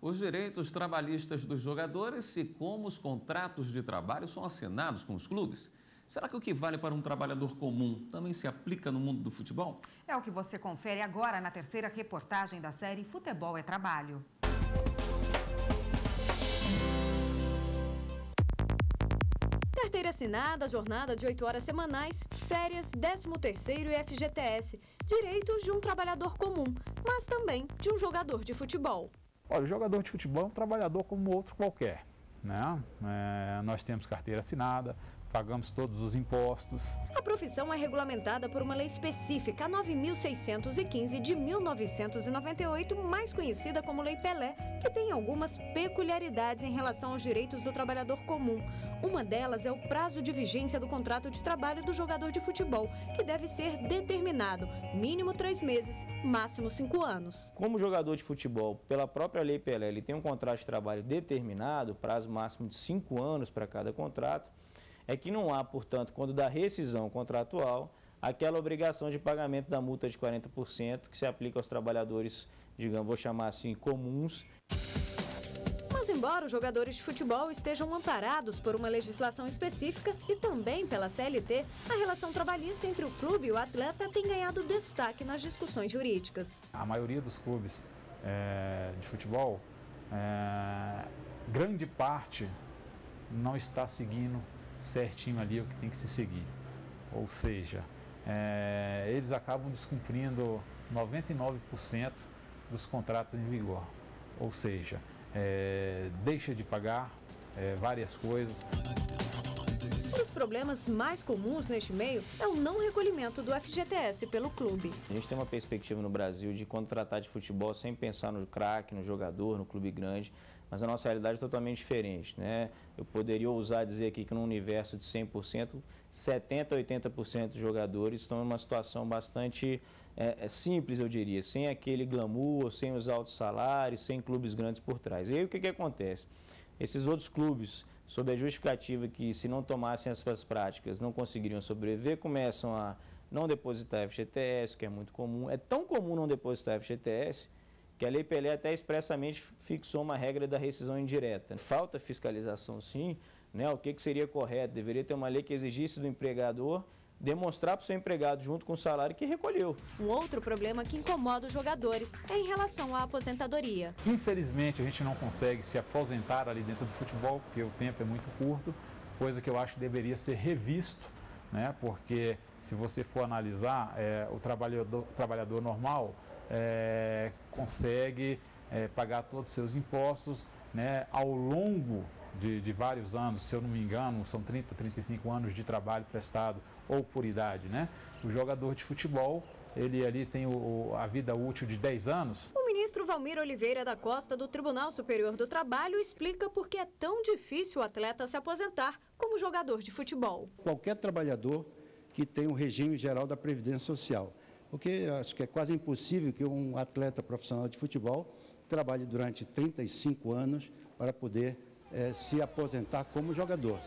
os direitos trabalhistas dos jogadores e como os contratos de trabalho são assinados com os clubes. Será que o que vale para um trabalhador comum também se aplica no mundo do futebol? É o que você confere agora na terceira reportagem da série Futebol é Trabalho. Carteira assinada, jornada de 8 horas semanais, férias, 13º e FGTS. Direitos de um trabalhador comum, mas também de um jogador de futebol. Olha, o jogador de futebol é um trabalhador como outro qualquer, né? Nós temos carteira assinada, pagamos todos os impostos. A profissão é regulamentada por uma lei específica, a 9.615 de 1998, mais conhecida como Lei Pelé, que tem algumas peculiaridades em relação aos direitos do trabalhador comum. Uma delas é o prazo de vigência do contrato de trabalho do jogador de futebol, que deve ser determinado, mínimo 3 meses, máximo 5 anos. Como jogador de futebol, pela própria Lei Pelé, ele tem um contrato de trabalho determinado, prazo máximo de 5 anos para cada contrato, é que não há, portanto, quando da rescisão contratual, aquela obrigação de pagamento da multa de 40% que se aplica aos trabalhadores, digamos, vou chamar assim, comuns. Mas embora os jogadores de futebol estejam amparados por uma legislação específica e também pela CLT, a relação trabalhista entre o clube e o atleta tem ganhado destaque nas discussões jurídicas. A maioria dos clubes de futebol, grande parte não está seguindo certinho ali o que tem que se seguir. Ou seja, eles acabam descumprindo 99% dos contratos em vigor. Ou seja, deixa de pagar várias coisas. Um dos problemas mais comuns neste meio é o não recolhimento do FGTS pelo clube. A gente tem uma perspectiva no Brasil de quando tratar de futebol sem pensar no craque, no jogador, no clube grande, mas a nossa realidade é totalmente diferente, né? Eu poderia ousar dizer aqui que no universo de 100%, 70% a 80% dos jogadores estão em uma situação bastante simples, eu diria, sem aquele glamour, sem os altos salários, sem clubes grandes por trás. E aí o que acontece? Esses outros clubes, sob a justificativa que se não tomassem essas práticas não conseguiriam sobreviver, começam a não depositar FGTS, que é muito comum. É tão comum não depositar FGTS que a Lei Pelé até expressamente fixou uma regra da rescisão indireta. Falta fiscalização, sim, né? O que seria correto? Deveria ter uma lei que exigisse do empregador demonstrar para o seu empregado, junto com o salário, que recolheu. Um outro problema que incomoda os jogadores é em relação à aposentadoria. Infelizmente, a gente não consegue se aposentar ali dentro do futebol, porque o tempo é muito curto, coisa que eu acho que deveria ser revisto, né? Porque se você for analisar, o trabalhador normal consegue pagar todos os seus impostos, né, ao longo de vários anos, se eu não me engano, são 30, 35 anos de trabalho prestado ou por idade, né? O jogador de futebol, ele ali tem a vida útil de 10 anos. O ministro Valmir Oliveira da Costa, do Tribunal Superior do Trabalho, explica por que é tão difícil o atleta se aposentar como jogador de futebol. Qualquer trabalhador que tem um regime geral da Previdência Social, porque acho que é quase impossível que um atleta profissional de futebol trabalhe durante 35 anos para poder se aposentar como jogador.